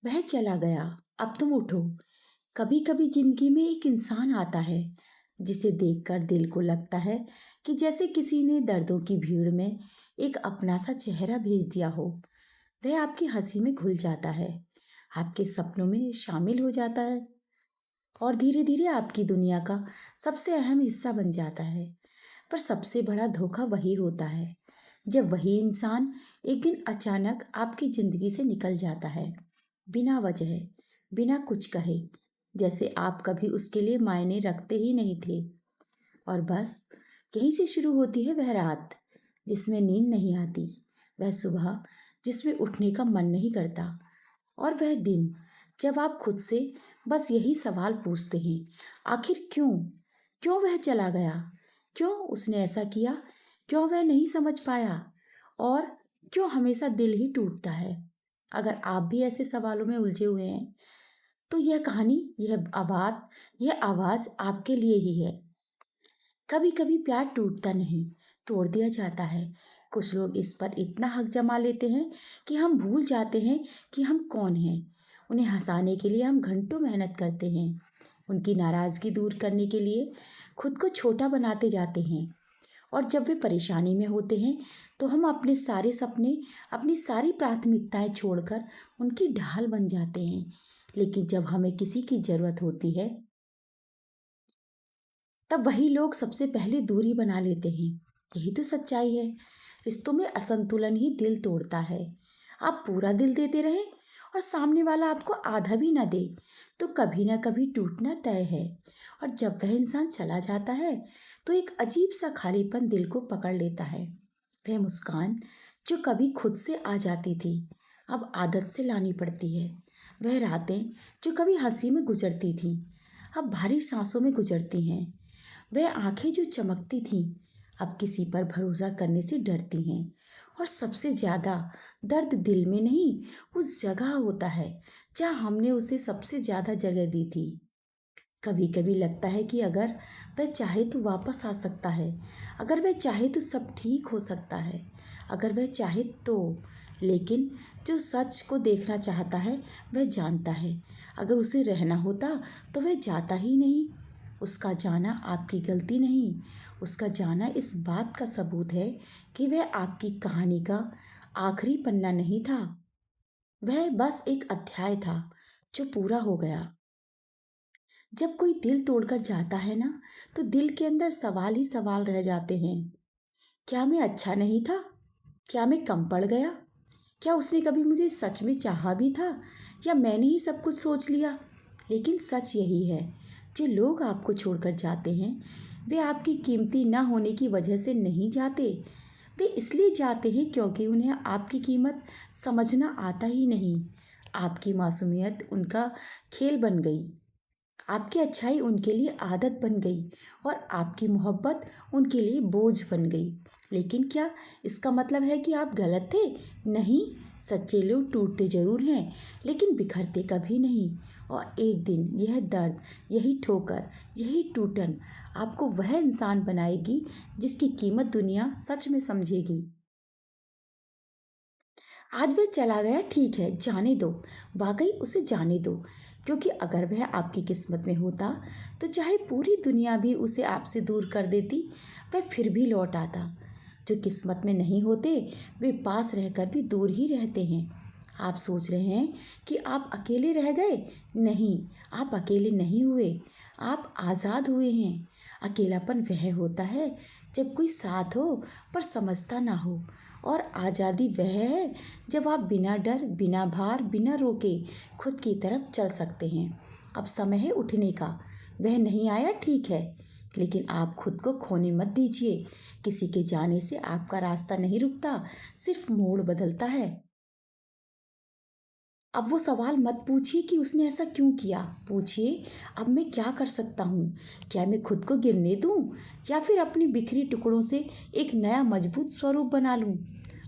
वह चला गया, अब तुम उठो। कभी कभी जिंदगी में एक इंसान आता है जिसे देखकर दिल को लगता है कि जैसे किसी ने दर्दों की भीड़ में एक अपना सा चेहरा भेज दिया हो। वह आपकी हंसी में घुल जाता है, आपके सपनों में शामिल हो जाता है और धीरे धीरे आपकी दुनिया का सबसे अहम हिस्सा बन जाता है। पर सबसे बड़ा धोखा वही होता है जब वही इंसान एक दिन अचानक आपकी जिंदगी से निकल जाता है, बिना वजह, बिना कुछ कहे, जैसे आप कभी उसके लिए मायने रखते ही नहीं थे। और बस यहीं से शुरू होती है वह रात जिसमें नींद नहीं आती, वह सुबह जिसमें उठने का मन नहीं करता, और वह दिन जब आप खुद से बस यही सवाल पूछते हैं, आखिर क्यों? क्यों वह चला गया? क्यों उसने ऐसा किया? क्यों वह नहीं समझ पाया? और क्यों हमेशा दिल ही टूटता है? अगर आप भी ऐसे सवालों में उलझे हुए हैं, तो यह कहानी, यह आवाज़ आपके लिए ही है। कभी कभी प्यार टूटता नहीं, तोड़ दिया जाता है। कुछ लोग इस पर इतना हक जमा लेते हैं कि हम भूल जाते हैं कि हम कौन हैं। उन्हें हंसाने के लिए हम घंटों मेहनत करते हैं, उनकी नाराज़गी दूर करने के लिए खुद को छोटा बनाते जाते हैं। और जब वे परेशानी में होते हैं तो हम अपने सारे सपने, अपनी सारी प्राथमिकताएं छोड़कर उनकी ढाल बन जाते हैं। लेकिन जब हमें किसी की ज़रूरत होती है, तब वही लोग सबसे पहले दूरी बना लेते हैं। यही तो सच्चाई है। रिश्तों में असंतुलन ही दिल तोड़ता है। आप पूरा दिल देते रहें और सामने वाला आपको आधा भी ना दे, तो कभी ना कभी टूटना तय है। और जब वह इंसान चला जाता है तो एक अजीब सा खालीपन दिल को पकड़ लेता है। वह मुस्कान जो कभी खुद से आ जाती थी, अब आदत से लानी पड़ती है। वह रातें जो कभी हंसी में गुजरती थीं, अब भारी सांसों में गुजरती हैं। वह आंखें जो चमकती थीं, अब किसी पर भरोसा करने से डरती हैं। और सबसे ज़्यादा दर्द दिल में नहीं, उस जगह होता है जहाँ हमने उसे सबसे ज़्यादा जगह दी थी। कभी कभी लगता है कि अगर वह चाहे तो वापस आ सकता है, अगर वह चाहे तो सब ठीक हो सकता है, अगर वह चाहे तो। लेकिन जो सच को देखना चाहता है वह जानता है, अगर उसे रहना होता तो वह जाता ही नहीं। उसका जाना आपकी गलती नहीं, उसका जाना इस बात का सबूत है कि वह आपकी कहानी का आखिरी पन्ना नहीं था। वह बस एक अध्याय था जो पूरा हो गया। जब कोई दिल तोड़कर जाता है ना, तो दिल के अंदर सवाल ही सवाल रह जाते हैं। क्या मैं अच्छा नहीं था? क्या मैं कम पड़ गया? क्या उसने कभी मुझे सच में चाहा भी था, या मैंने ही सब कुछ सोच लिया? लेकिन सच यही है, जो लोग आपको छोड़कर जाते हैं वे आपकी कीमती ना होने की वजह से नहीं जाते। वे इसलिए जाते हैं क्योंकि उन्हें आपकी कीमत समझना आता ही नहीं। आपकी मासूमियत उनका खेल बन गई, आपकी अच्छाई उनके लिए आदत बन गई, और आपकी मोहब्बत उनके लिए बोझ बन गई। लेकिन क्या इसका मतलब है कि आप गलत थे? नहीं। सच्चे लोग टूटते जरूर हैं, लेकिन बिखरते कभी नहीं। और एक दिन यह दर्द, यही ठोकर, यही टूटन आपको वह इंसान बनाएगी जिसकी कीमत दुनिया सच में समझेगी। आज वह चला गया, ठीक है, जाने दो। वाकई उसे जाने दो, क्योंकि अगर वह आपकी किस्मत में होता तो चाहे पूरी दुनिया भी उसे आपसे दूर कर देती, वह फिर भी लौट आता। जो किस्मत में नहीं होते वे पास रहकर भी दूर ही रहते हैं। आप सोच रहे हैं कि आप अकेले रह गए। नहीं, आप अकेले नहीं हुए, आप आज़ाद हुए हैं। अकेलापन वह होता है जब कोई साथ हो पर समझता ना हो, और आज़ादी वह है जब आप बिना डर, बिना भार, बिना रोके खुद की तरफ चल सकते हैं। अब समय है उठने का। वह नहीं आया, ठीक है, लेकिन आप खुद को खोने मत दीजिए। किसी के जाने से आपका रास्ता नहीं रुकता, सिर्फ मोड़ बदलता है। अब वो सवाल मत पूछिए कि उसने ऐसा क्यों किया, पूछिए अब मैं क्या कर सकता हूँ। क्या मैं खुद को गिरने दूँ, या फिर अपनी बिखरी टुकड़ों से एक नया मजबूत स्वरूप बना लूँ।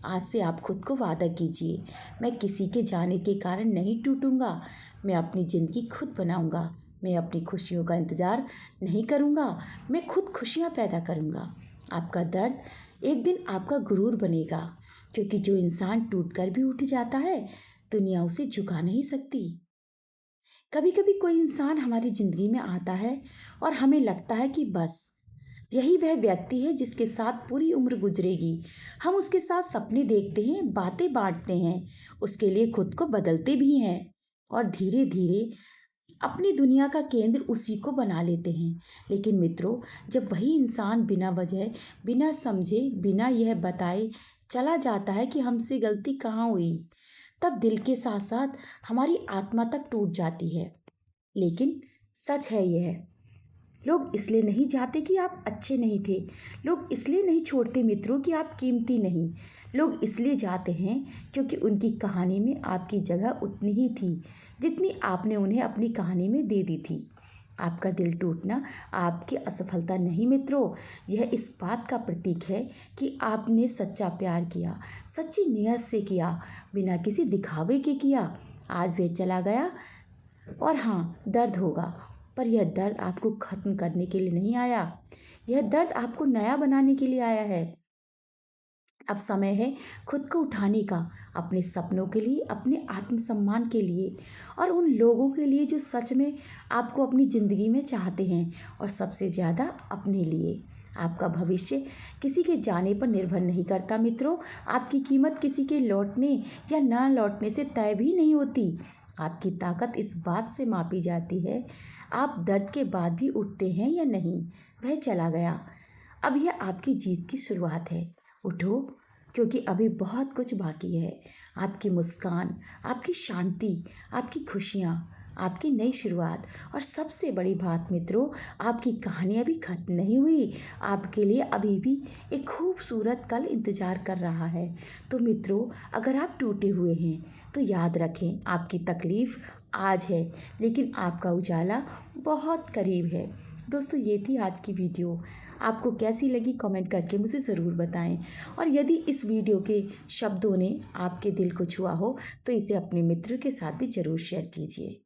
आज से आप खुद को वादा कीजिए, मैं किसी के जाने के कारण नहीं टूटूंगा। मैं अपनी ज़िंदगी खुद बनाऊंगा। मैं अपनी खुशियों का इंतज़ार नहीं करूंगा, मैं खुद खुशियाँ पैदा करूंगा। आपका दर्द एक दिन आपका गुरूर बनेगा, क्योंकि जो इंसान टूट कर भी उठ जाता है दुनिया उसे झुका नहीं सकती। कभी कभी कोई इंसान हमारी जिंदगी में आता है और हमें लगता है कि बस यही वह व्यक्ति है जिसके साथ पूरी उम्र गुजरेगी। हम उसके साथ सपने देखते हैं, बातें बांटते हैं, उसके लिए खुद को बदलते भी हैं और धीरे धीरे अपनी दुनिया का केंद्र उसी को बना लेते हैं। लेकिन मित्रों, जब वही इंसान बिना वजह, बिना समझे, बिना यह बताए चला जाता है कि हमसे गलती कहाँ हुई, तब दिल के साथ साथ हमारी आत्मा तक टूट जाती है। लेकिन सच है यह, लोग इसलिए नहीं चाहते कि आप अच्छे नहीं थे। लोग इसलिए नहीं छोड़ते मित्रों कि आप कीमती नहीं। लोग इसलिए जाते हैं क्योंकि उनकी कहानी में आपकी जगह उतनी ही थी जितनी आपने उन्हें अपनी कहानी में दे दी थी। आपका दिल टूटना आपकी असफलता नहीं मित्रों, यह इस बात का प्रतीक है कि आपने सच्चा प्यार किया, सच्ची नीयत से किया, बिना किसी दिखावे के किया। आज वे चला गया और हाँ, दर्द होगा, पर यह दर्द आपको ख़त्म करने के लिए नहीं आया। यह दर्द आपको नया बनाने के लिए आया है। अब समय है खुद को उठाने का, अपने सपनों के लिए, अपने आत्मसम्मान के लिए और उन लोगों के लिए जो सच में आपको अपनी ज़िंदगी में चाहते हैं, और सबसे ज़्यादा अपने लिए। आपका भविष्य किसी के जाने पर निर्भर नहीं करता मित्रों। आपकी कीमत किसी के लौटने या ना लौटने से तय भी नहीं होती। आपकी ताकत इस बात से मापी जाती है, आप दर्द के बाद भी उठते हैं या नहीं। वह चला गया, अब यह आपकी जीत की शुरुआत है। उठो, क्योंकि अभी बहुत कुछ बाकी है। आपकी मुस्कान, आपकी शांति, आपकी खुशियाँ, आपकी नई शुरुआत और सबसे बड़ी बात मित्रों, आपकी कहानी अभी खत्म नहीं हुई। आपके लिए अभी भी एक खूबसूरत कल इंतज़ार कर रहा है। तो मित्रों, अगर आप टूटे हुए हैं तो याद रखें, आपकी तकलीफ़ आज है लेकिन आपका उजाला बहुत करीब है। दोस्तों, ये थी आज की वीडियो। आपको कैसी लगी कमेंट करके मुझे ज़रूर बताएं, और यदि इस वीडियो के शब्दों ने आपके दिल को छुआ हो तो इसे अपने मित्र के साथ भी ज़रूर शेयर कीजिए।